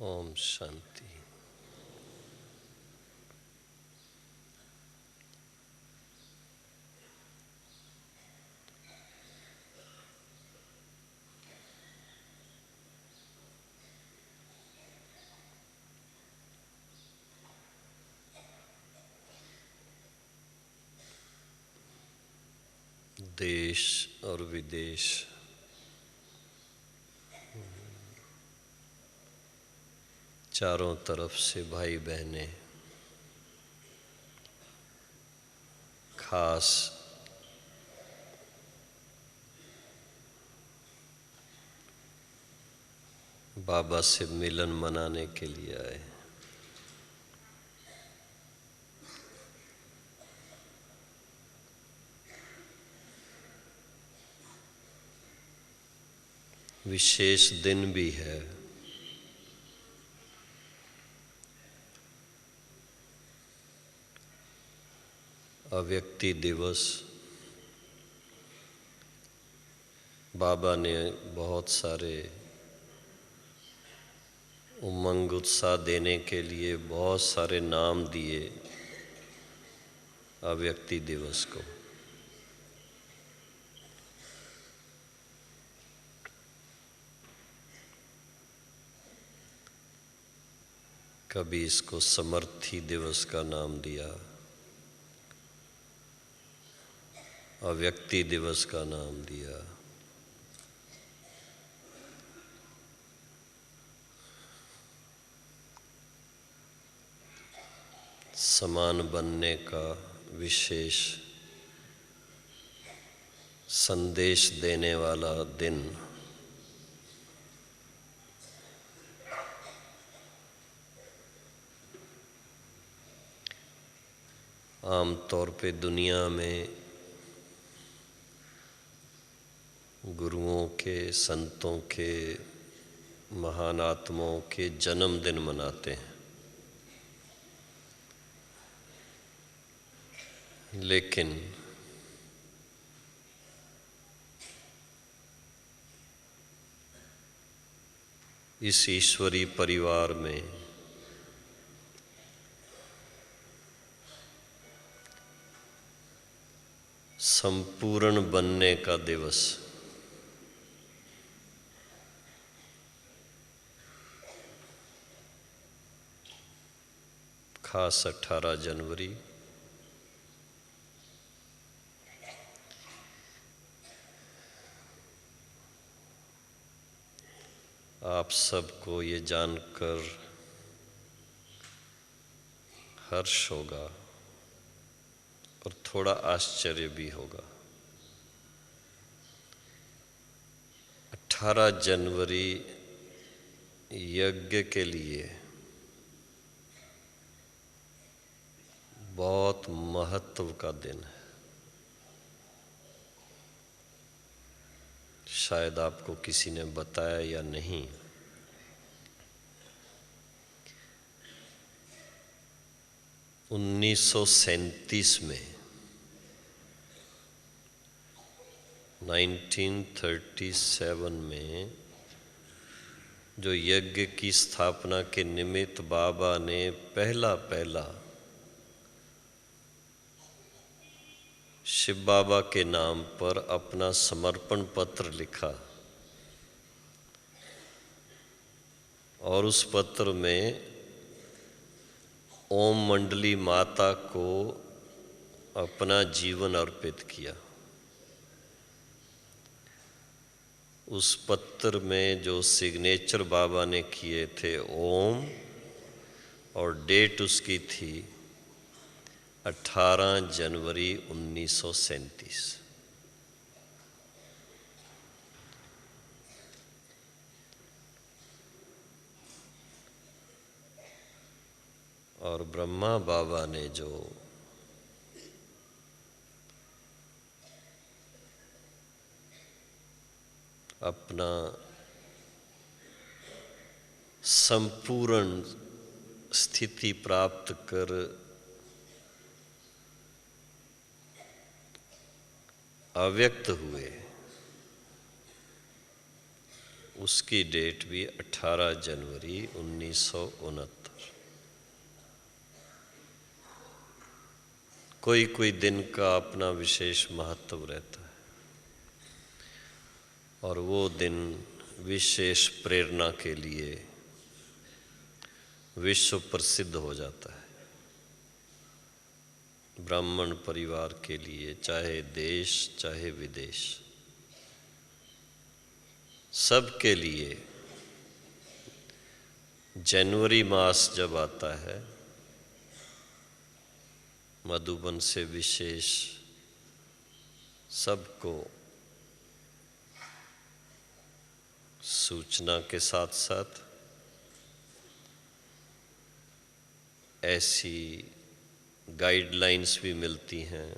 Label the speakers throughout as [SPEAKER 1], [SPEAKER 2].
[SPEAKER 1] ओम शांति। देश और विदेश, चारों तरफ से भाई बहनें, खास बाबा से मिलन मनाने के लिए आए। विशेष दिन भी है। अव्यक्ति दिवस। बाबा ने बहुत सारे उमंग उत्साह देने के लिए बहुत सारे नाम दिए अव्यक्ति दिवस को। कभी इसको समर्थी दिवस का नाम दिया, अव्यक्ति दिवस का नाम दिया। समान बनने का विशेष संदेश देने वाला दिन। आमतौर पे दुनिया में गुरुओं के, संतों के, महान आत्माओं के जन्मदिन मनाते हैं, लेकिन इस ईश्वरीय परिवार में संपूर्ण बनने का दिवस, खास 18 जनवरी आप सबको ये जानकर हर्ष होगा और थोड़ा आश्चर्य भी होगा। 18 जनवरी यज्ञ के लिए बहुत महत्व का दिन है। शायद आपको किसी ने बताया या नहीं, उन्नीस 1937 में 1937 में जो यज्ञ की स्थापना के निमित्त बाबा ने पहला शिव बाबा के नाम पर अपना समर्पण पत्र लिखा और उस पत्र में ओम मंडली माता को अपना जीवन अर्पित किया। उस पत्र में जो सिग्नेचर बाबा ने किए थे ओम, और डेट उसकी थी 18 जनवरी 1937। और ब्रह्मा बाबा ने जो अपना संपूर्ण स्थिति प्राप्त कर अव्यक्त हुए, उसकी डेट भी 18 जनवरी 1969। कोई कोई दिन का अपना विशेष महत्व रहता है और वो दिन विशेष प्रेरणा के लिए विश्व प्रसिद्ध हो जाता है। ब्राह्मण परिवार के लिए, चाहे देश चाहे विदेश, सबके लिए जनवरी मास जब आता है, मधुबन से विशेष सबको सूचना के साथ साथ ऐसी गाइडलाइंस भी मिलती हैं,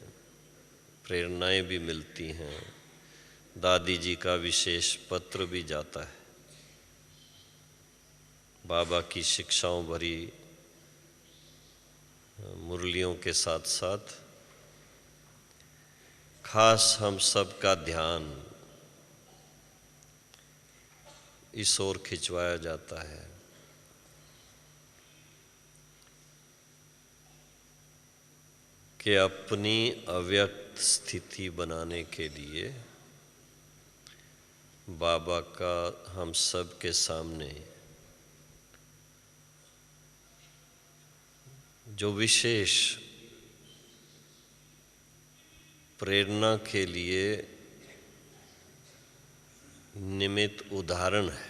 [SPEAKER 1] प्रेरणाएं भी मिलती हैं। दादी जी का विशेष पत्र भी जाता है। बाबा की शिक्षाओं भरी मुरलियों के साथ साथ खास हम सब का ध्यान इस ओर खिंचवाया जाता है कि अपनी अव्यक्त स्थिति बनाने के लिए बाबा का हम सब के सामने जो विशेष प्रेरणा के लिए निमित्त उदाहरण है,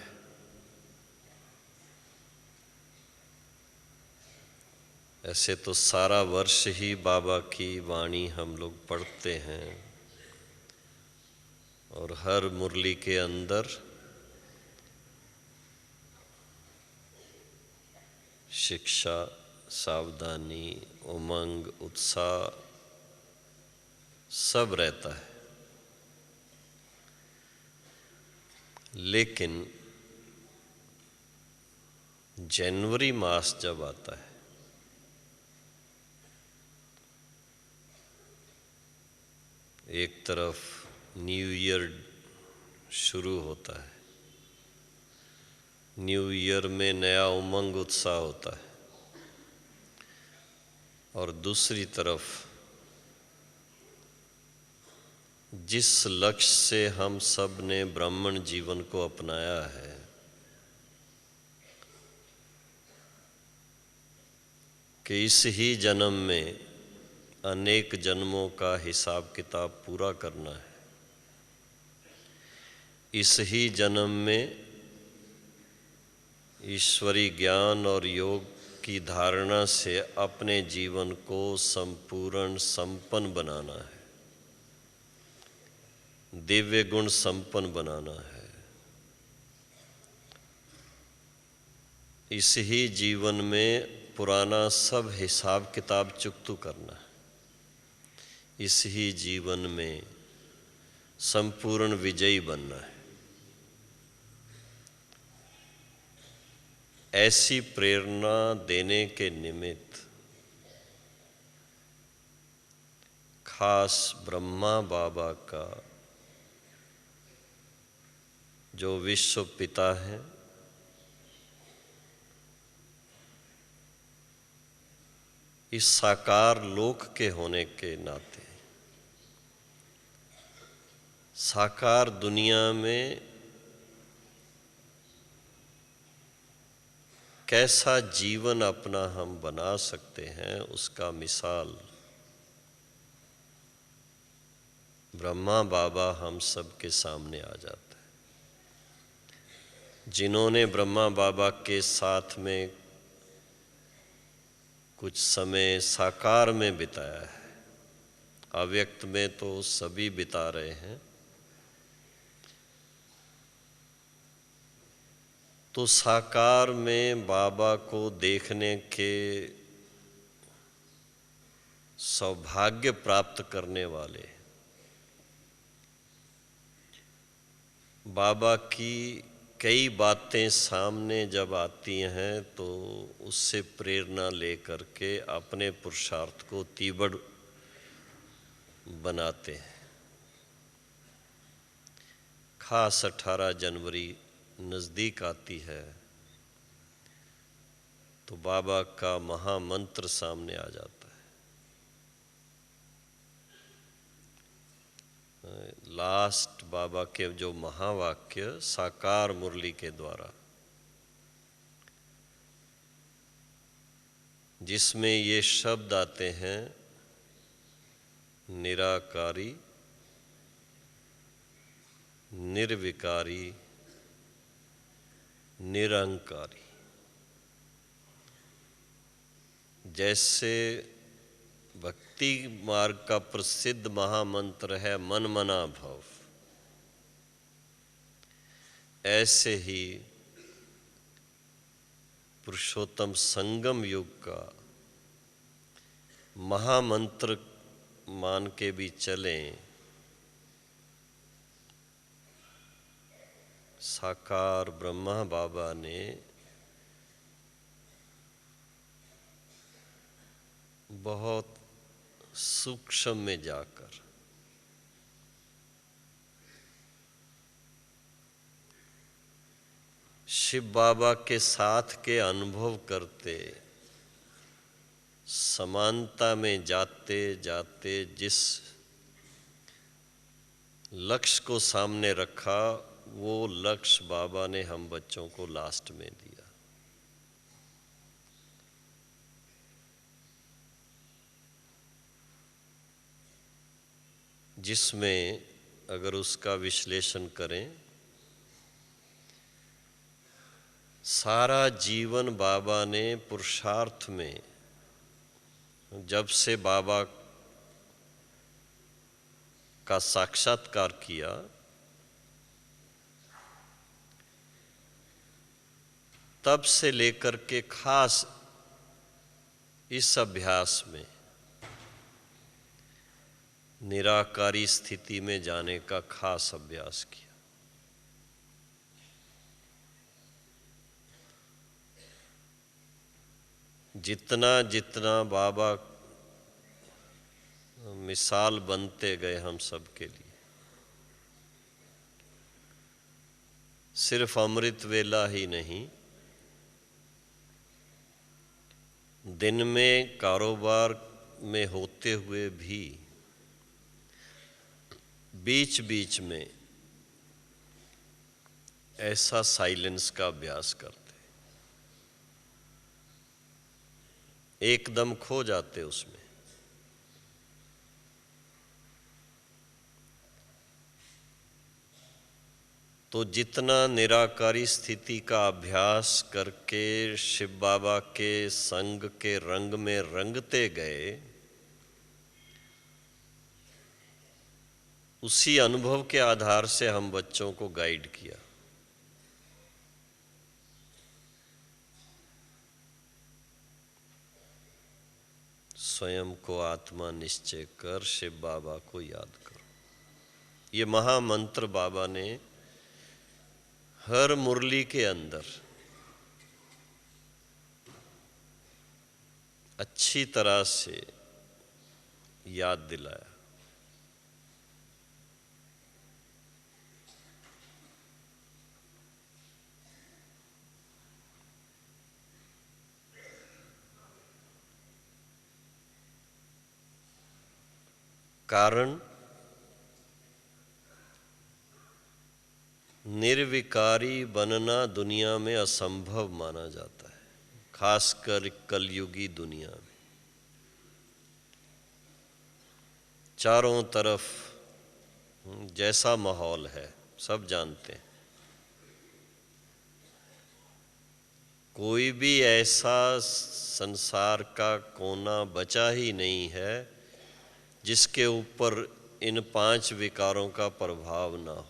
[SPEAKER 1] ऐसे तो सारा वर्ष ही बाबा की वाणी हम लोग पढ़ते हैं और हर मुरली के अंदर शिक्षा, सावधानी, उमंग, उत्साह सब रहता है। लेकिन जनवरी मास जब आता है, एक तरफ न्यू ईयर शुरू होता है, न्यू ईयर में नया उमंग उत्साह होता है, और दूसरी तरफ जिस लक्ष्य से हम सब ने ब्राह्मण जीवन को अपनाया है, कि इस ही जन्म में अनेक जन्मों का हिसाब किताब पूरा करना है, इस ही जन्म में ईश्वरी ज्ञान और योग की धारणा से अपने जीवन को संपूर्ण संपन्न बनाना है, दिव्य गुण संपन्न बनाना है। इस ही जीवन में पुराना सब हिसाब किताब चुकतू करना है, इस ही जीवन में संपूर्ण विजयी बनना है। ऐसी प्रेरणा देने के निमित्त खास ब्रह्मा बाबा का जो विश्व पिता है, इस साकार लोक के होने के नाते साकार दुनिया में कैसा जीवन अपना हम बना सकते हैं, उसका मिसाल ब्रह्मा बाबा हम सब के सामने आ जाता है। जिन्होंने ब्रह्मा बाबा के साथ में कुछ समय साकार में बिताया है, अव्यक्त में तो सभी बिता रहे हैं, तो साकार में बाबा को देखने के सौभाग्य प्राप्त करने वाले, बाबा की कई बातें सामने जब आती हैं तो उससे प्रेरणा लेकर के अपने पुरुषार्थ को तीव्र बनाते हैं। खास 18 जनवरी नज़दीक आती है तो बाबा का महामंत्र सामने आ जाता है। लास्ट बाबा के जो महावाक्य साकार मुरली के द्वारा, जिसमें ये शब्द आते हैं, निराकारी, निर्विकारी, निरंकारी। जैसे भक्ति मार्ग का प्रसिद्ध महामंत्र है मन मना भव, ऐसे ही पुरुषोत्तम संगम युग का महामंत्र मान के भी चलें। साकार ब्रह्मा बाबा ने बहुत सूक्ष्म में जाकर शिव बाबा के साथ के अनुभव करते, समानता में जाते जाते जिस लक्ष्य को सामने रखा, वो लक्ष्य बाबा ने हम बच्चों को लास्ट में दिया। जिसमें अगर उसका विश्लेषण करें, सारा जीवन बाबा ने पुरुषार्थ में, जब से बाबा का साक्षात्कार किया, तब से लेकर के खास इस अभ्यास में निराकारी स्थिति में जाने का खास अभ्यास किया। जितना जितना बाबा मिसाल बनते गए हम सब के लिए, सिर्फ अमृत वेला ही नहीं, दिन में कारोबार में होते हुए भी बीच बीच में ऐसा साइलेंस का अभ्यास करते, एकदम खो जाते उसमें। तो जितना निराकारी स्थिति का अभ्यास करके शिव बाबा के संग के रंग में रंगते गए, उसी अनुभव के आधार से हम बच्चों को गाइड किया। स्वयं को आत्मा निश्चय कर शिव बाबा को याद करो। ये महामंत्र बाबा ने हर मुरली के अंदर अच्छी तरह से याद दिलाया। कारण निर्विकारी बनना दुनिया में असंभव माना जाता है, खासकर कलयुगी दुनिया में। चारों तरफ जैसा माहौल है सब जानते हैं। कोई भी ऐसा संसार का कोना बचा ही नहीं है जिसके ऊपर इन 5 विकारों का प्रभाव ना हो।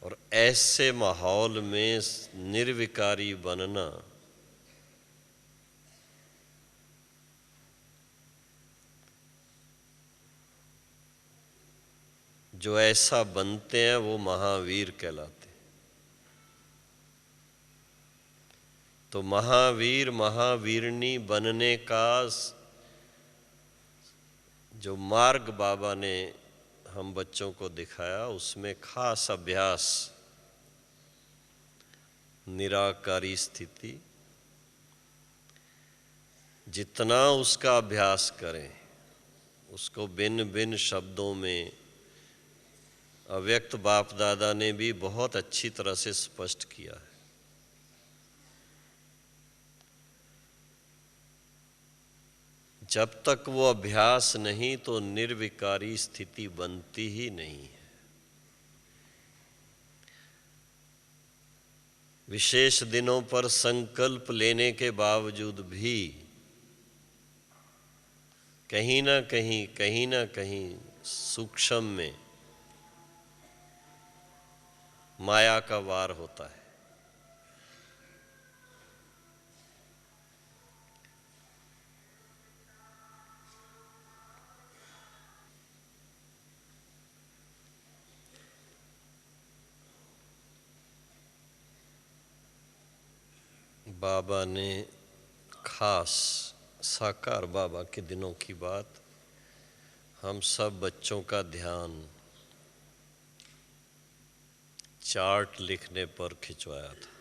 [SPEAKER 1] और ऐसे माहौल में निर्विकारी बनना जो ऐसा बनते हैं वो महावीर कहलाते। तो महावीर महावीरनी बनने का जो मार्ग बाबा ने हम बच्चों को दिखाया, उसमें खास अभ्यास निराकारी स्थिति, जितना उसका अभ्यास करें, उसको भिन्न भिन्न शब्दों में अव्यक्त बाप दादा ने भी बहुत अच्छी तरह से स्पष्ट किया है। जब तक वो अभ्यास नहीं तो निर्विकारी स्थिति बनती ही नहीं है। विशेष दिनों पर संकल्प लेने के बावजूद भी कहीं ना कहीं सूक्ष्म में माया का वार होता है। बाबा ने खास साकार बाबा के दिनों की बात, हम सब बच्चों का ध्यान चार्ट लिखने पर खिंचवाया था।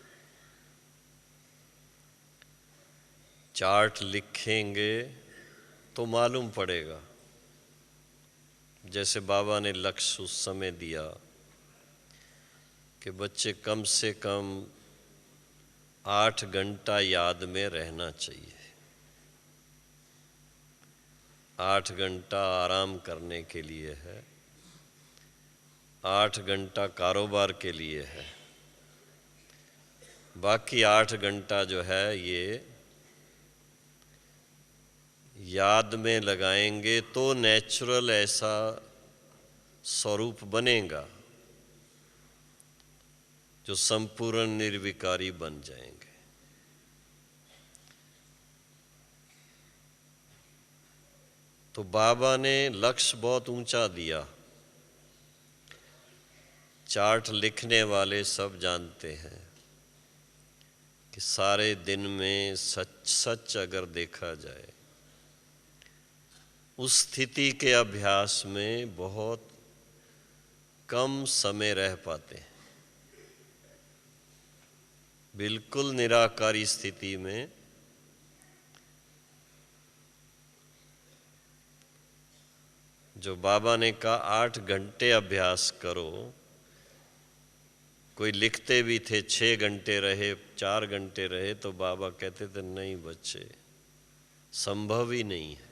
[SPEAKER 1] चार्ट लिखेंगे तो मालूम पड़ेगा। जैसे बाबा ने लक्ष्य उस समय दिया कि बच्चे कम से कम 8 घंटा याद में रहना चाहिए, 8 घंटा आराम करने के लिए है, 8 घंटा कारोबार के लिए है, बाकी 8 घंटा जो है ये याद में लगाएंगे तो नेचुरल ऐसा स्वरूप बनेगा जो संपूर्ण निर्विकारी बन जाएंगे। तो बाबा ने लक्ष्य बहुत ऊंचा दिया। चार्ट लिखने वाले सब जानते हैं कि सारे दिन में सच अगर देखा जाए, उस स्थिति के अभ्यास में बहुत कम समय रह पाते हैं। बिल्कुल निराकारी स्थिति में जो बाबा ने कहा 8 घंटे अभ्यास करो, कोई लिखते भी थे 6 घंटे रहे, 4 घंटे रहे, तो बाबा कहते थे नहीं बच्चे, संभव ही नहीं है।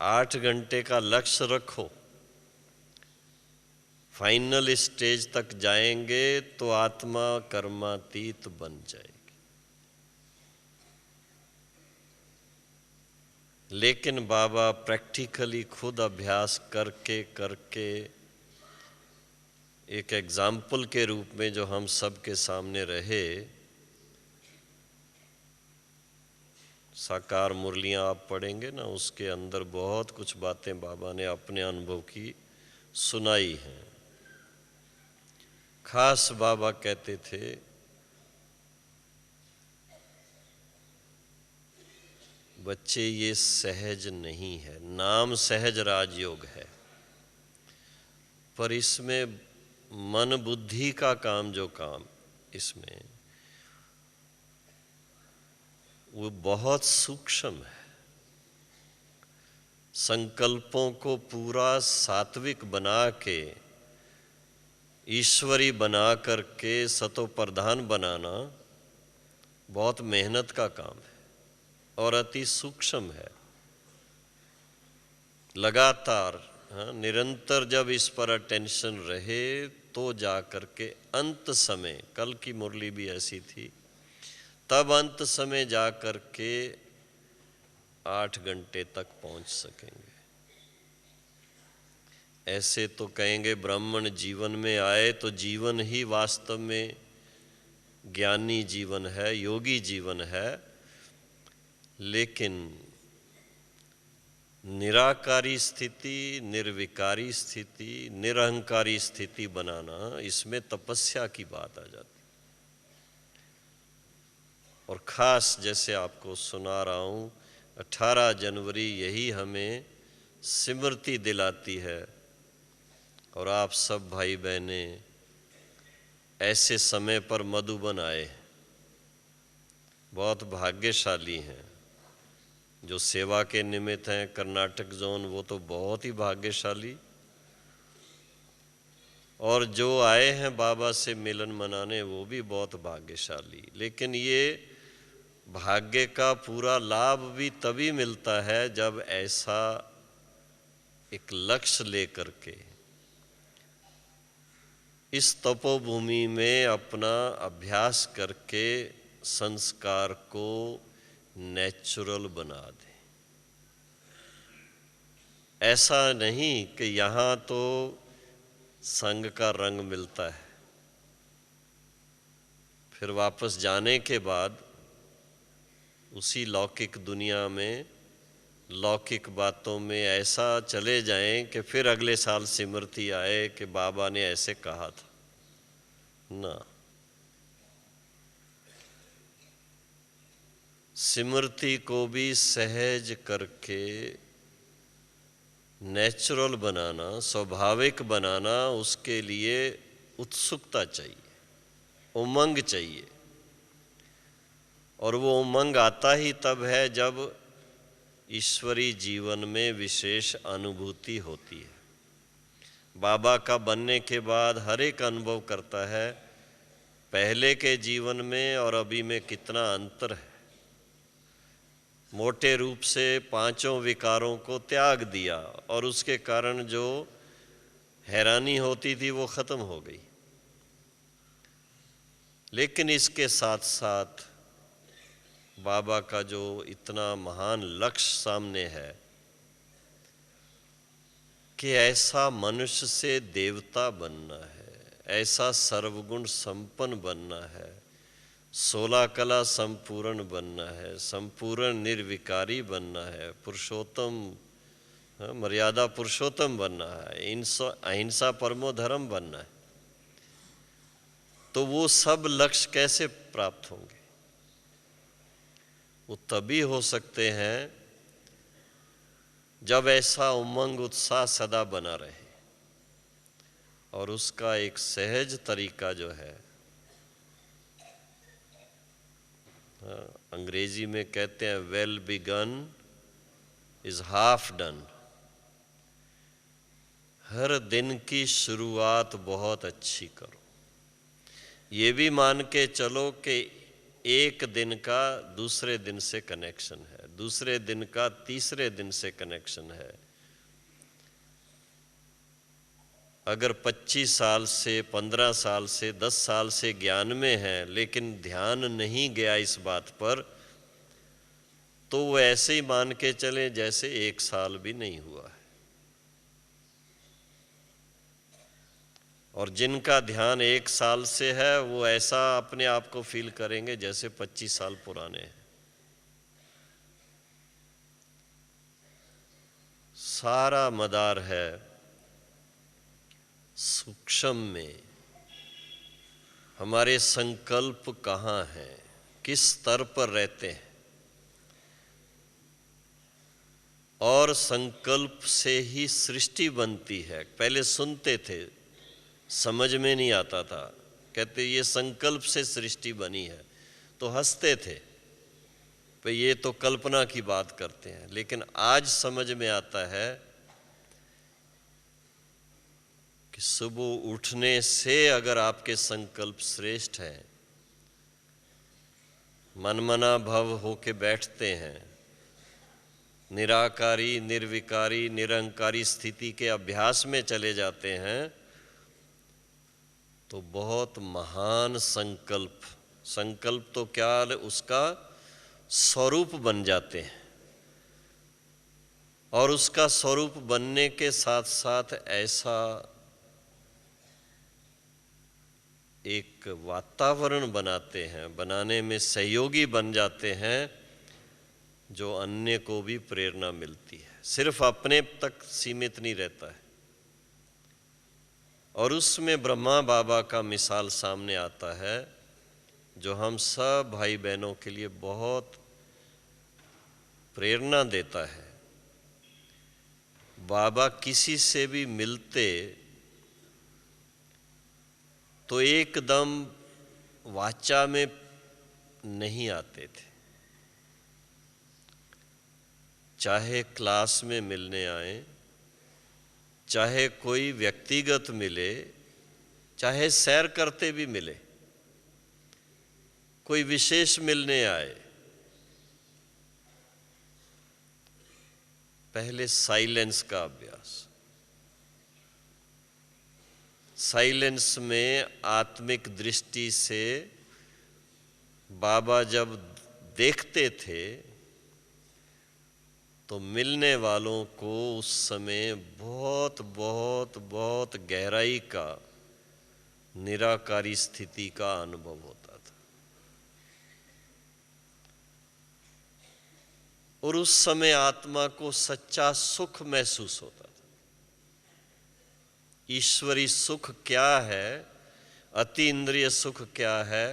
[SPEAKER 1] 8 घंटे का लक्ष्य रखो, फाइनल स्टेज तक जाएंगे तो आत्मा कर्मातीत बन जाएगी। लेकिन बाबा प्रैक्टिकली खुद अभ्यास करके एक एग्जाम्पल के रूप में जो हम सब के सामने रहे, साकार मुरलियां आप पढ़ेंगे ना, उसके अंदर बहुत कुछ बातें बाबा ने अपने अनुभव की सुनाई हैं। खास बाबा कहते थे बच्चे ये सहज नहीं है, नाम सहज राजयोग है, पर इसमें मन बुद्धि का काम, जो काम इसमें वो बहुत सूक्ष्म है। संकल्पों को पूरा सात्विक बना के, ईश्वरी बना करके सतो प्रधान बनाना बहुत मेहनत का काम है और अति सूक्ष्म है। लगातार निरंतर जब इस पर अटेंशन रहे तो जाकर के अंत समय, कल की मुरली भी ऐसी थी, तब अंत समय जाकर के 8 घंटे तक पहुंच सकेंगे। ऐसे तो कहेंगे ब्राह्मण जीवन में आए तो जीवन ही वास्तव में ज्ञानी जीवन है, योगी जीवन है, लेकिन निराकारी स्थिति, निर्विकारी स्थिति, निरहंकारी स्थिति बनाना, इसमें तपस्या की बात आ जाती। और ख़ास जैसे आपको सुना रहा हूँ, 18 जनवरी यही हमें स्मृति दिलाती है। और आप सब भाई बहने ऐसे समय पर मधुबन आए, बहुत भाग्यशाली हैं। जो सेवा के निमित्त हैं कर्नाटक जोन, वो तो बहुत ही भाग्यशाली, और जो आए हैं बाबा से मिलन मनाने वो भी बहुत भाग्यशाली। लेकिन ये भाग्य का पूरा लाभ भी तभी मिलता है जब ऐसा एक लक्ष्य लेकर के इस तपोभूमि में अपना अभ्यास करके संस्कार को नेचुरल बना दे। ऐसा नहीं कि यहाँ तो संग का रंग मिलता है, फिर वापस जाने के बाद उसी लौकिक दुनिया में लौकिक बातों में ऐसा चले जाएं कि फिर अगले साल स्मृति आए कि बाबा ने ऐसे कहा था ना। स्मृति को भी सहज करके नेचुरल बनाना, स्वाभाविक बनाना, उसके लिए उत्सुकता चाहिए, उमंग चाहिए। और वो उमंग आता ही तब है जब ईश्वरी जीवन में विशेष अनुभूति होती है। बाबा का बनने के बाद हर एक अनुभव करता है पहले के जीवन में और अभी में कितना अंतर है। मोटे रूप से पांचों विकारों को त्याग दिया और उसके कारण जो हैरानी होती थी वो खत्म हो गई। लेकिन इसके साथ साथ बाबा का जो इतना महान लक्ष्य सामने है कि ऐसा मनुष्य से देवता बनना है, ऐसा सर्वगुण संपन्न बनना है, 16 कला संपूर्ण बनना है, संपूर्ण निर्विकारी बनना है, पुरुषोत्तम मर्यादा पुरुषोत्तम बनना है, अहिंसा परमो धर्म बनना है। तो वो सब लक्ष्य कैसे प्राप्त होंगे? वो तभी हो सकते हैं जब ऐसा उमंग उत्साह सदा बना रहे। और उसका एक सहज तरीका जो है, अंग्रेजी में कहते हैं well begun is half done. हर दिन की शुरुआत बहुत अच्छी करो। ये भी मान के चलो कि एक दिन का दूसरे दिन से कनेक्शन है, दूसरे दिन का तीसरे दिन से कनेक्शन है। अगर 25 साल से, 15 साल से, 10 साल से ज्ञान में है लेकिन ध्यान नहीं गया इस बात पर, तो वो ऐसे ही मान के चले जैसे 1 साल भी नहीं हुआ है। और जिनका ध्यान 1 साल से है वो ऐसा अपने आप को फील करेंगे जैसे 25 साल पुराने हैं। सारा मदार है सूक्ष्म में। हमारे संकल्प कहाँ हैं, किस स्तर पर रहते हैं, और संकल्प से ही सृष्टि बनती है। पहले सुनते थे, समझ में नहीं आता था, कहते ये संकल्प से सृष्टि बनी है, तो हंसते थे भाई ये तो कल्पना की बात करते हैं। लेकिन आज समझ में आता है कि सुबह उठने से अगर आपके संकल्प श्रेष्ठ हैं, मनमना भव होके बैठते हैं, निराकारी, निर्विकारी, निरंकारी स्थिति के अभ्यास में चले जाते हैं, तो बहुत महान संकल्प तो क्या उसका स्वरूप बन जाते हैं। और उसका स्वरूप बनने के साथ साथ ऐसा एक वातावरण बनाते हैं, बनाने में सहयोगी बन जाते हैं, जो अन्य को भी प्रेरणा मिलती है, सिर्फ अपने तक सीमित नहीं रहता है। और उसमें ब्रह्मा बाबा का मिसाल सामने आता है, जो हम सब भाई बहनों के लिए बहुत प्रेरणा देता है। बाबा किसी से भी मिलते तो एकदम वाचा में नहीं आते थे। चाहे क्लास में मिलने आए, चाहे कोई व्यक्तिगत मिले, चाहे सैर करते भी मिले, कोई विशेष मिलने आए, पहले साइलेंस का अभ्यास। साइलेंस में आत्मिक दृष्टि से बाबा जब देखते थे तो मिलने वालों को उस समय बहुत बहुत बहुत गहराई का निराकारी स्थिति का अनुभव होता था। और उस समय आत्मा को सच्चा सुख महसूस होता था। ईश्वरी सुख क्या है, अति इंद्रिय सुख क्या है,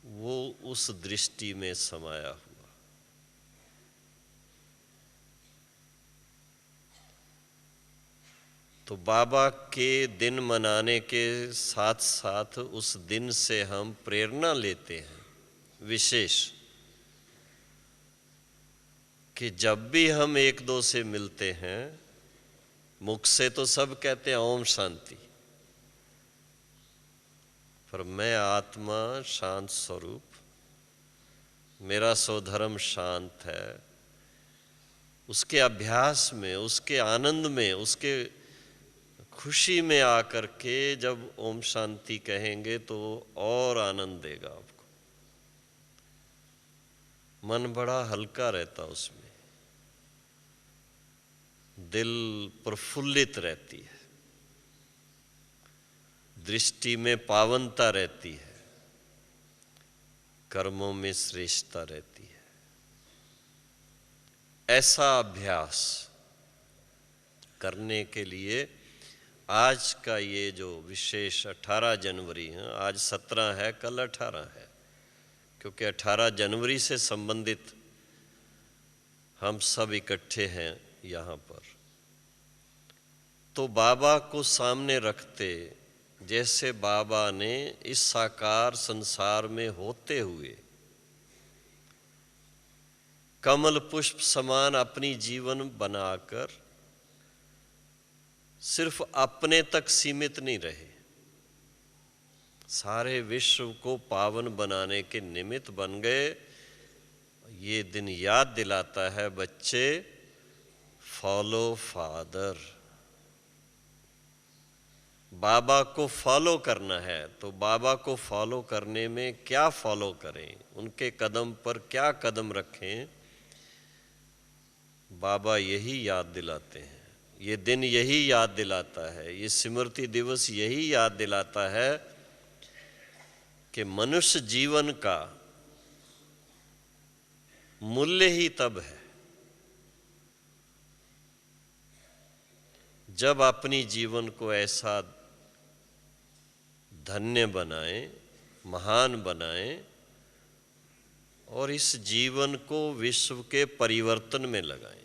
[SPEAKER 1] वो उस दृष्टि में समाया हुआ। तो बाबा के दिन मनाने के साथ साथ उस दिन से हम प्रेरणा लेते हैं विशेष, कि जब भी हम एक दो से मिलते हैं, मुख से तो सब कहते हैं ओम शांति, पर मैं आत्मा शांत स्वरूप, मेरा स्वधर्म शांत है, उसके अभ्यास में, उसके आनंद में, उसके खुशी में आकर के जब ओम शांति कहेंगे तो और आनंद देगा आपको। मन बड़ा हल्का रहता उसमें, दिल प्रफुल्लित रहती है, दृष्टि में पावनता रहती है, कर्मों में श्रेष्ठता रहती है। ऐसा अभ्यास करने के लिए आज का ये जो विशेष 18 जनवरी है, आज 17 है, कल 18 है, क्योंकि 18 जनवरी से संबंधित हम सब इकट्ठे हैं यहाँ पर। तो बाबा को सामने रखते, जैसे बाबा ने इस साकार संसार में होते हुए कमल पुष्प समान अपनी जीवन बनाकर सिर्फ अपने तक सीमित नहीं रहे, सारे विश्व को पावन बनाने के निमित्त बन गए। ये दिन याद दिलाता है बच्चे, फॉलो फादर। बाबा को फॉलो करना है, तो बाबा को फॉलो करने में क्या फॉलो करें, उनके कदम पर क्या कदम रखें, बाबा यही याद दिलाते हैं। ये दिन यही याद दिलाता है, ये स्मृति दिवस यही याद दिलाता है कि मनुष्य जीवन का मूल्य ही तब है जब अपनी जीवन को ऐसा धन्य बनाएं, महान बनाएं और इस जीवन को विश्व के परिवर्तन में लगाएं।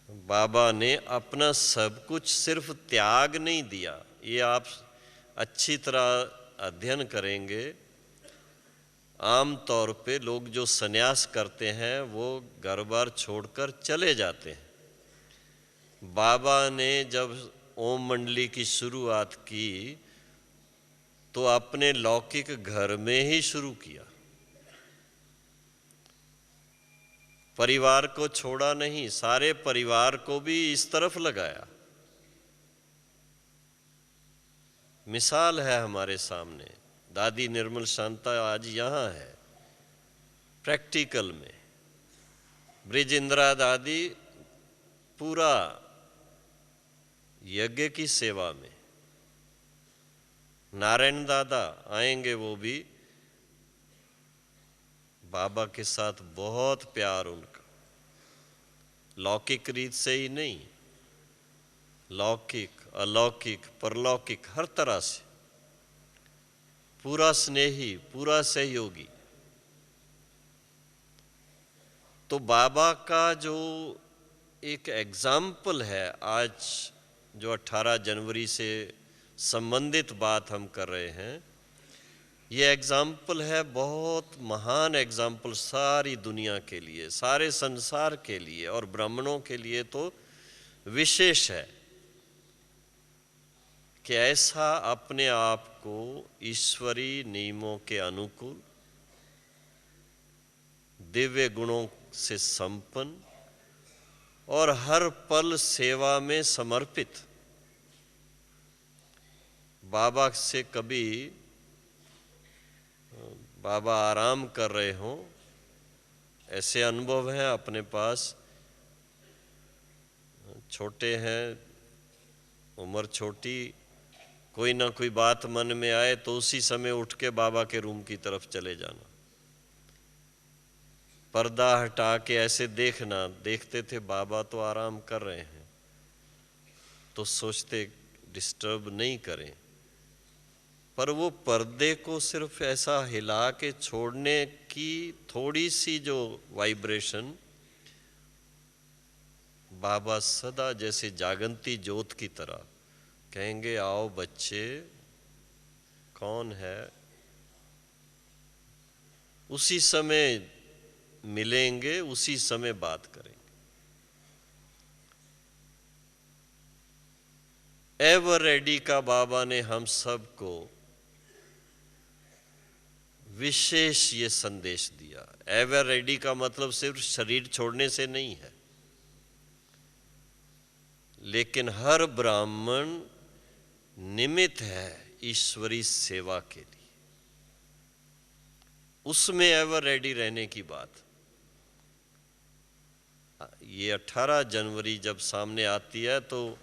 [SPEAKER 1] बाबा ने अपना सब कुछ सिर्फ त्याग नहीं दिया, ये आप अच्छी तरह अध्ययन करेंगे। आम तौर पे लोग जो संन्यास करते हैं वो घर बार छोड़कर चले जाते हैं। बाबा ने जब ओम मंडली की शुरुआत की तो अपने लौकिक घर में ही शुरू किया, परिवार को छोड़ा नहीं, सारे परिवार को भी इस तरफ लगाया। मिसाल है हमारे सामने, दादी निर्मल शांता आज यहाँ है प्रैक्टिकल में, ब्रिजेंद्रा दादी पूरा यज्ञ की सेवा में, नारायण दादा आएंगे, वो भी बाबा के साथ बहुत प्यार उनका, लौकिक रीत से ही नहीं, लौकिक, अलौकिक, परलौकिक, हर तरह से पूरा स्नेही, पूरा सहयोगी। तो बाबा का जो एक एग्जाम्पल है, आज जो 18 जनवरी से संबंधित बात हम कर रहे हैं, ये एग्जाम्पल है बहुत महान एग्जाम्पल सारी दुनिया के लिए, सारे संसार के लिए, और ब्राह्मणों के लिए तो विशेष है कि ऐसा अपने आप को ईश्वरीय नियमों के अनुकूल, दिव्य गुणों से संपन्न और हर पल सेवा में समर्पित। बाबा से कभी बाबा आराम कर रहे हों, ऐसे अनुभव हैं अपने पास। छोटे हैं, उम्र छोटी, कोई ना कोई बात मन में आए तो उसी समय उठ के बाबा के रूम की तरफ चले जाना, पर्दा हटा के ऐसे देखना, देखते थे बाबा तो आराम कर रहे हैं, तो सोचते डिस्टर्ब नहीं करें, पर वो पर्दे को सिर्फ ऐसा हिला के छोड़ने की थोड़ी सी जो वाइब्रेशन, बाबा सदा जैसे जागंती ज्योत की तरह कहेंगे, आओ बच्चे, कौन है? उसी समय मिलेंगे, उसी समय बात करेंगे। एवर रेडी का बाबा ने हम सबको विशेष ये संदेश दिया। एवर रेडी का मतलब सिर्फ शरीर छोड़ने से नहीं है, लेकिन हर ब्राह्मण निमित्त है ईश्वरी सेवा के लिए, उसमें एवर रेडी रहने की बात। ये 18 जनवरी जब सामने आती है तो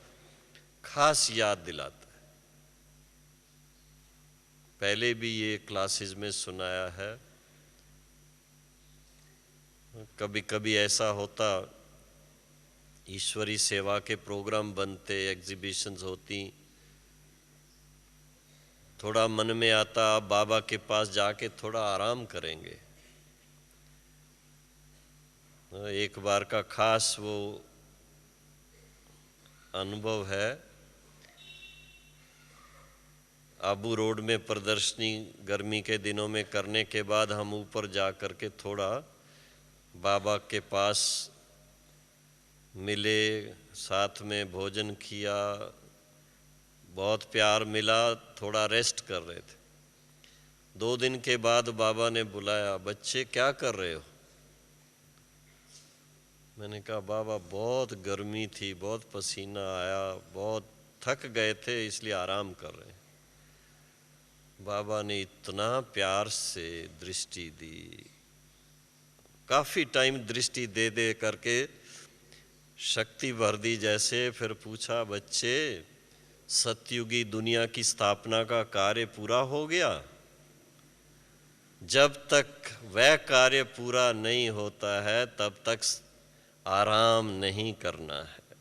[SPEAKER 1] खास याद दिलाता है। पहले भी ये क्लासेस में सुनाया है। कभी कभी ऐसा होता, ईश्वरी सेवा के प्रोग्राम बनते, एग्जीबिशंस होती, थोड़ा मन में आता अब बाबा के पास जाके थोड़ा आराम करेंगे। एक बार का खास वो अनुभव है, आबू रोड में प्रदर्शनी गर्मी के दिनों में करने के बाद हम ऊपर जा कर के थोड़ा बाबा के पास मिले, साथ में भोजन किया, बहुत प्यार मिला, थोड़ा रेस्ट कर रहे थे। 2 दिन के बाद बाबा ने बुलाया, बच्चे क्या कर रहे हो? मैंने कहा बाबा बहुत गर्मी थी, बहुत पसीना आया, बहुत थक गए थे, इसलिए आराम कर रहे हैं। बाबा ने इतना प्यार से दृष्टि दी, काफी टाइम दृष्टि दे दे करके शक्ति भर दी जैसे। फिर पूछा, बच्चे सतयुगी दुनिया की स्थापना का कार्य पूरा हो गया? जब तक वह कार्य पूरा नहीं होता है तब तक आराम नहीं करना है।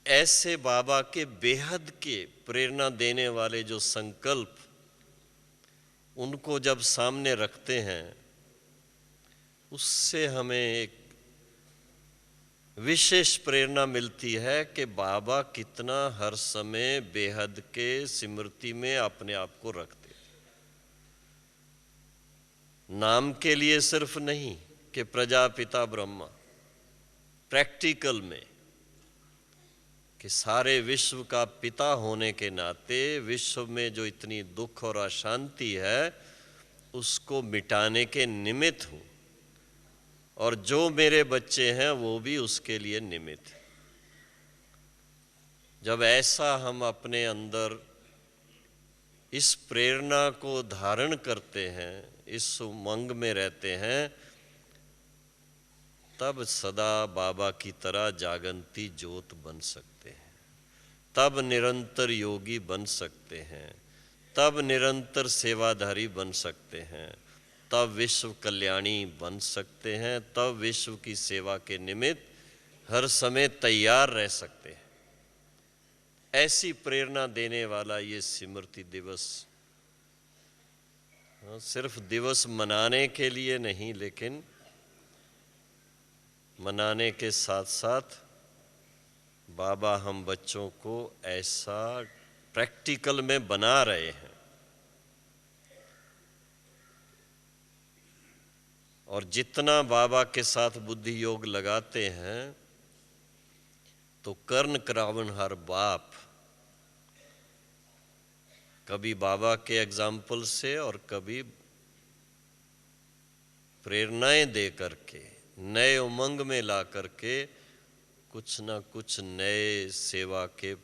[SPEAKER 1] ऐसे बाबा के बेहद के प्रेरणा देने वाले जो संकल्प, उनको जब सामने रखते हैं, उससे हमें एक विशेष प्रेरणा मिलती है कि बाबा कितना हर समय बेहद के स्मृति में अपने आप को रखते, नाम के लिए सिर्फ नहीं कि प्रजापिता ब्रह्मा, प्रैक्टिकल में कि सारे विश्व का पिता होने के नाते विश्व में जो इतनी दुख और अशांति है उसको मिटाने के निमित्त हूँ, और जो मेरे बच्चे हैं वो भी उसके लिए निमित्त है। जब ऐसा हम अपने अंदर इस प्रेरणा को धारण करते हैं, इस उमंग में रहते हैं, तब सदा बाबा की तरह जागंती ज्योत बन सकते हैं, तब निरंतर योगी बन सकते हैं, तब निरंतर सेवाधारी बन सकते हैं, तब विश्व कल्याणी बन सकते हैं, तब विश्व की सेवा के निमित्त हर समय तैयार रह सकते हैं। ऐसी प्रेरणा देने वाला ये स्मृति दिवस सिर्फ दिवस मनाने के लिए नहीं, लेकिन मनाने के साथ साथ बाबा हम बच्चों को ऐसा प्रैक्टिकल में बना रहे हैं। और जितना बाबा के साथ बुद्धि योग लगाते हैं तो कर्ण करावन हर बाप कभी बाबा के एग्जाम्पल से और कभी प्रेरणाएं दे करके, नए उमंग में ला करके कुछ ना कुछ नए सेवा के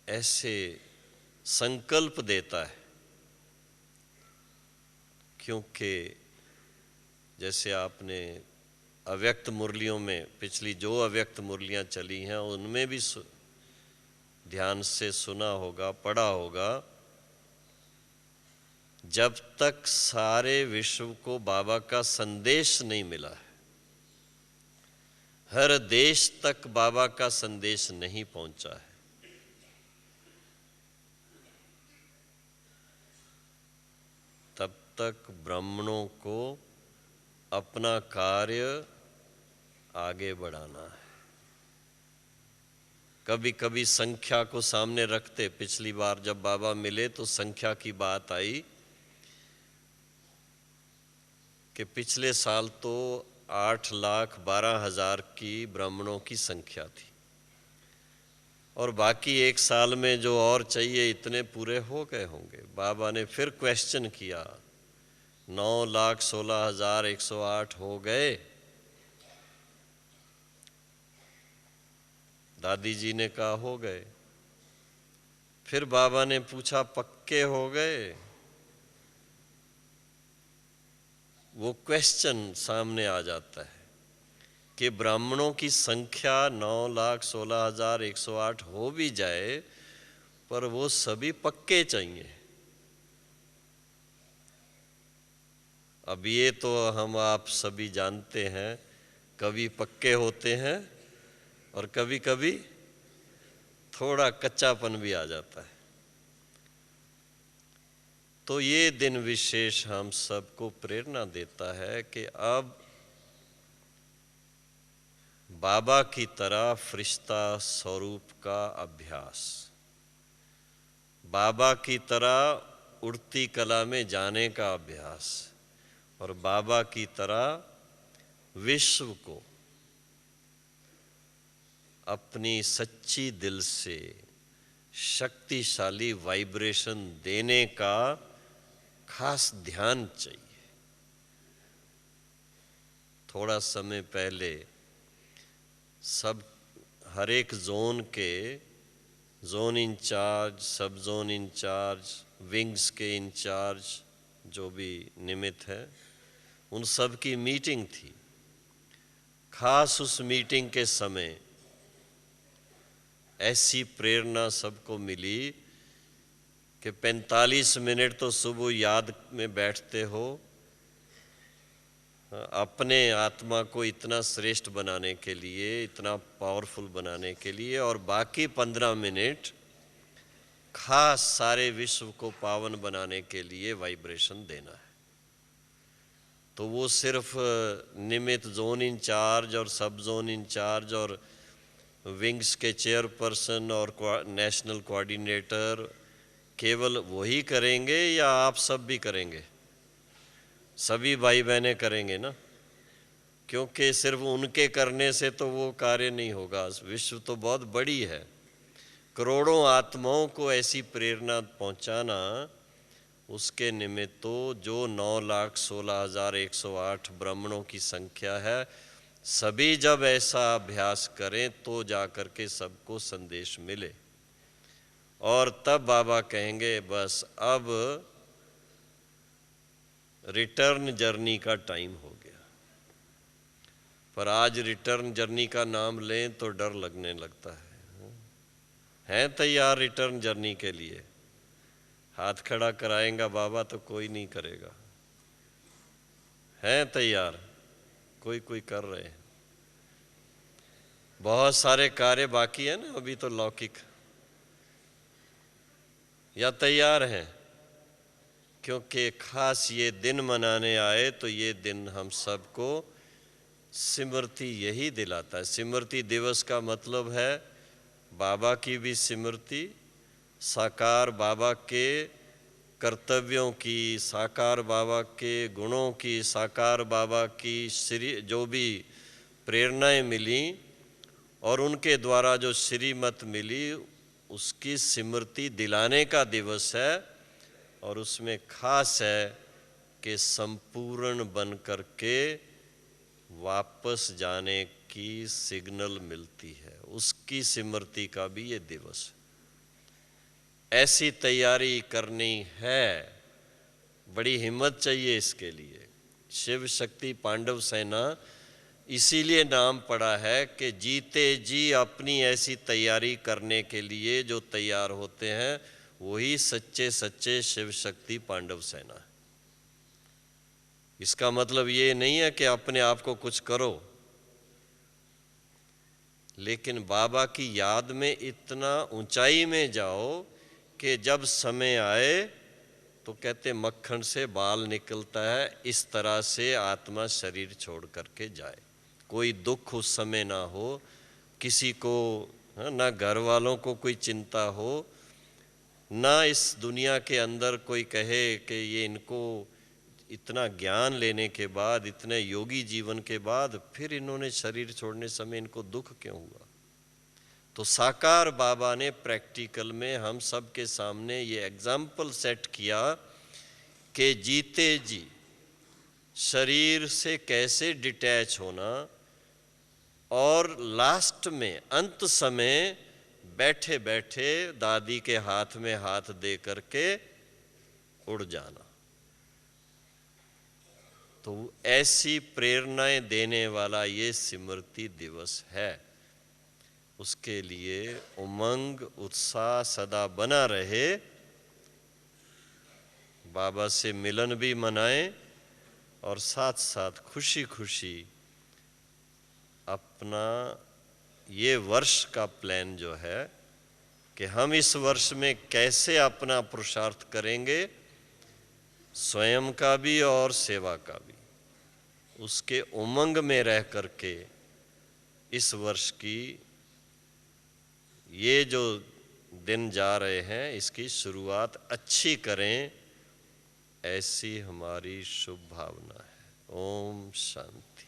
[SPEAKER 1] ऐसे संकल्प देता है। क्योंकि जैसे आपने अव्यक्त मुरलियों में, पिछली जो अव्यक्त मुरलियां चली हैं उनमें भी ध्यान से सुना होगा, पढ़ा होगा, जब तक सारे विश्व को बाबा का संदेश नहीं मिला है, हर देश तक बाबा का संदेश नहीं पहुंचा है, तब तक ब्राह्मणों को अपना कार्य आगे बढ़ाना है। कभी कभी संख्या को सामने रखते, पिछली बार जब बाबा मिले तो संख्या की बात आई कि पिछले साल तो 8,12,000 की ब्राह्मणों की संख्या थी और बाकी एक साल में जो और चाहिए इतने पूरे हो गए होंगे। बाबा ने फिर क्वेश्चन किया, 9,16,108 हो गए? दादी जी ने कहा हो गए। फिर बाबा ने पूछा, पक्के हो गए? वो क्वेश्चन सामने आ जाता है कि ब्राह्मणों की संख्या 9,16,108 हो भी जाए पर वो सभी पक्के चाहिए। अब ये तो हम आप सभी जानते हैं, कभी पक्के होते हैं और कभी कभी थोड़ा कच्चापन भी आ जाता है। तो ये दिन विशेष हम सबको प्रेरणा देता है कि अब बाबा की तरह फरिश्ता स्वरूप का अभ्यास, बाबा की तरह उड़ती कला में जाने का अभ्यास और बाबा की तरह विश्व को अपनी सच्ची दिल से शक्तिशाली वाइब्रेशन देने का खास ध्यान चाहिए। थोड़ा समय पहले सब हर एक जोन के जोन इंचार्ज, सब जोन इंचार्ज, विंग्स के इंचार्ज जो भी निमित्त है, उन सब की मीटिंग थी। खास उस मीटिंग के समय ऐसी प्रेरणा सबको मिली कि 45 मिनट तो सुबह याद में बैठते हो अपने आत्मा को इतना श्रेष्ठ बनाने के लिए, इतना पावरफुल बनाने के लिए, और बाकी 15 मिनट खास सारे विश्व को पावन बनाने के लिए वाइब्रेशन देना है। तो वो सिर्फ निमित्त जोन इंचार्ज और सब जोन इंचार्ज और विंग्स के चेयरपर्सन और नेशनल कोऑर्डिनेटर केवल वही करेंगे या आप सब भी करेंगे? सभी भाई बहनें करेंगे ना, क्योंकि सिर्फ उनके करने से तो वो कार्य नहीं होगा। विश्व तो बहुत बड़ी है, करोड़ों आत्माओं को ऐसी प्रेरणा पहुंचाना, उसके निमित्त तो जो 9,16,108 ब्राह्मणों की संख्या है, सभी जब ऐसा अभ्यास करें तो जाकर के सबको संदेश मिले और तब बाबा कहेंगे बस अब रिटर्न जर्नी का टाइम हो गया। पर आज रिटर्न जर्नी का नाम लें तो डर लगने लगता है। हैं तैयार रिटर्न जर्नी के लिए? हाथ खड़ा कराएगा बाबा तो कोई नहीं करेगा। हैं तैयार? कोई कोई कर रहे हैं। बहुत सारे कार्य बाकी है ना अभी तो लौकिक, या तैयार हैं? क्योंकि खास ये दिन मनाने आए तो ये दिन हम सबको स्मृति यही दिलाता है। स्मृति दिवस का मतलब है बाबा की भी स्मृति, साकार बाबा के कर्तव्यों की, साकार बाबा के गुणों की, साकार बाबा की जो भी प्रेरणाएं मिली और उनके द्वारा जो श्रीमत मिली उसकी स्मृति दिलाने का दिवस है। और उसमें खास है कि संपूर्ण बन कर के वापस जाने की सिग्नल मिलती है, उसकी स्मृति का भी ये दिवस है। ऐसी तैयारी करनी है, बड़ी हिम्मत चाहिए इसके लिए। शिव शक्ति पांडव सेना इसीलिए नाम पड़ा है कि जीते जी अपनी ऐसी तैयारी करने के लिए जो तैयार होते हैं वही सच्चे सच्चे शिव शक्ति पांडव सेना है। इसका मतलब ये नहीं है कि अपने आप को कुछ करो, लेकिन बाबा की याद में इतना ऊंचाई में जाओ कि जब समय आए तो कहते मक्खन से बाल निकलता है, इस तरह से आत्मा शरीर छोड़ करके जाए। कोई दुख उस समय ना हो, किसी को ना घर वालों को कोई चिंता हो, ना इस दुनिया के अंदर कोई कहे कि ये इनको इतना ज्ञान लेने के बाद, इतने योगी जीवन के बाद फिर इन्होंने शरीर छोड़ने समय इनको दुख क्यों हुआ। तो साकार बाबा ने प्रैक्टिकल में हम सब के सामने ये एग्जाम्पल सेट किया कि जीते जी शरीर से कैसे डिटैच होना और लास्ट में अंत समय बैठे बैठे दादी के हाथ में हाथ दे करके उड़ जाना। तो ऐसी प्रेरणाएं देने वाला ये स्मृति दिवस है। उसके लिए उमंग उत्साह सदा बना रहे। बाबा से मिलन भी मनाएं और साथ साथ खुशी खुशी अपना ये वर्ष का प्लान जो है कि हम इस वर्ष में कैसे अपना पुरुषार्थ करेंगे, स्वयं का भी और सेवा का भी, उसके उमंग में रह करके इस वर्ष की ये जो दिन जा रहे हैं इसकी शुरुआत अच्छी करें, ऐसी हमारी शुभ भावना है। ओम शांति।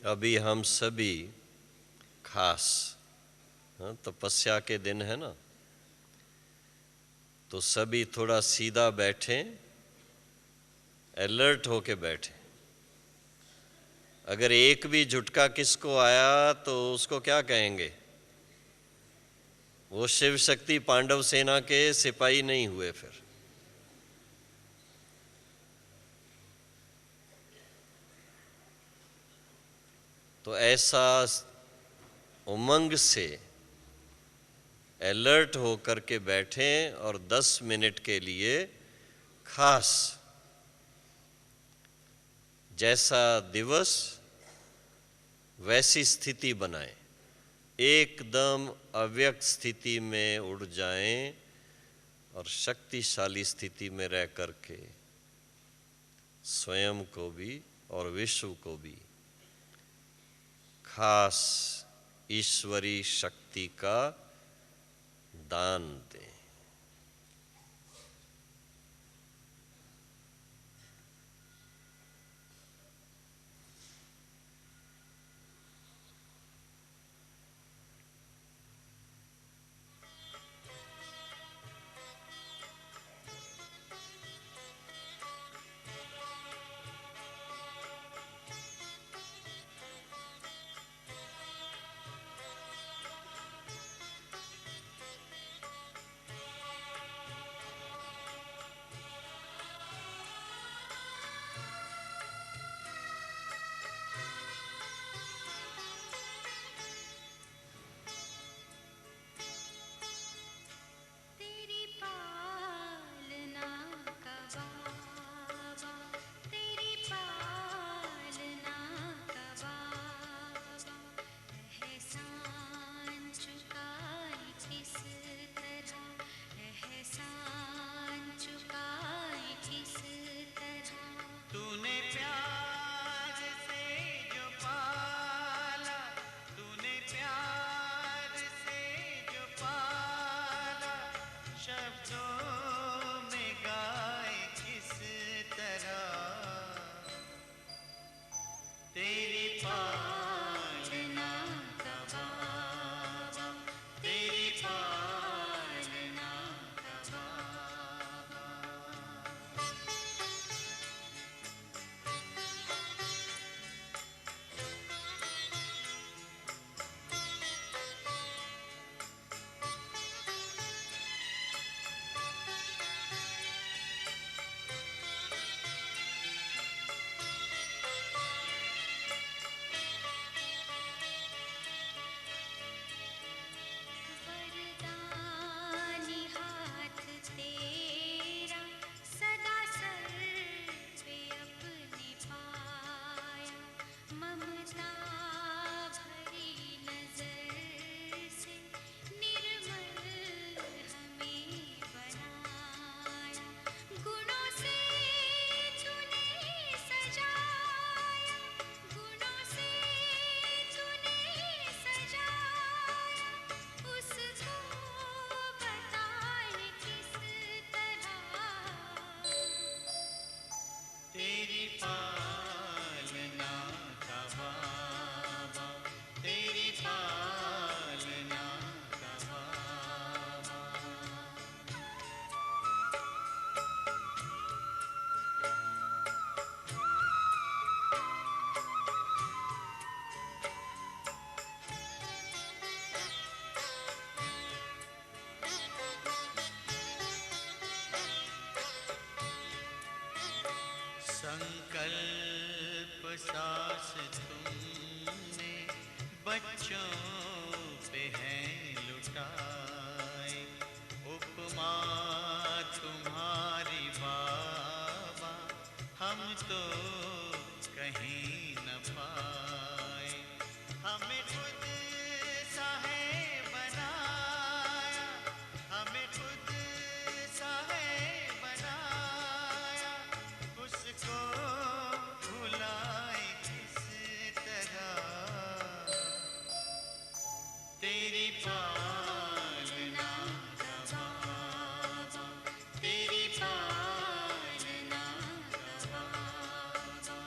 [SPEAKER 1] अभी हम सभी खास तपस्या के दिन है ना, तो सभी थोड़ा सीधा बैठें, अलर्ट होके बैठें। अगर एक भी झुटका किसको आया तो उसको क्या कहेंगे, वो शिव शक्ति पांडव सेना के सिपाही नहीं हुए। फिर तो ऐसा उमंग से अलर्ट होकर के बैठें और 10 मिनट के लिए खास जैसा दिवस वैसी स्थिति बनाएं, एकदम अव्यक्त स्थिति में उड़ जाएं और शक्तिशाली स्थिति में रह करके स्वयं को भी और विश्व को भी खास ईश्वरी शक्ति का दान दें।
[SPEAKER 2] एहसास तुमने बच्चों पे है लुटाए, उपमा तुम्हारी बाबा हम तो कहीं न पाए। हमें खुद सा है बनाया, हमें खुद सा है बनाया, उसको भुलाए किस तरह। तेरी पालना का बाबा, तेरी पालना का बाबा।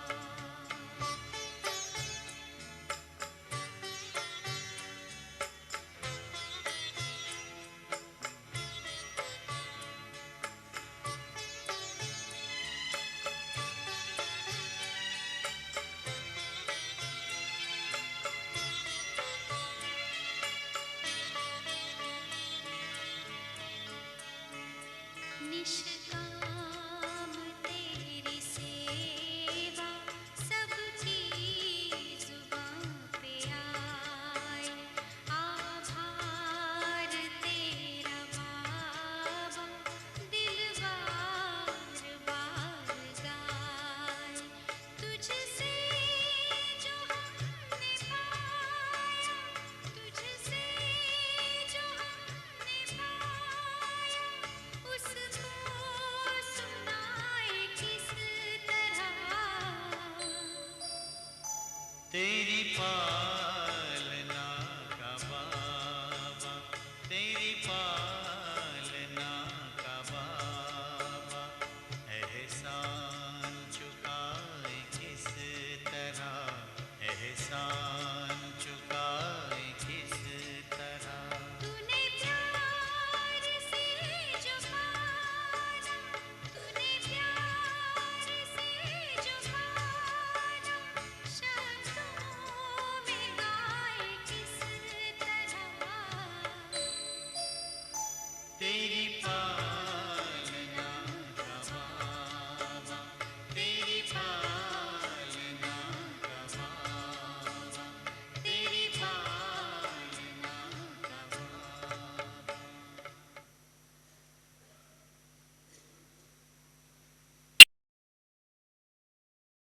[SPEAKER 3] निश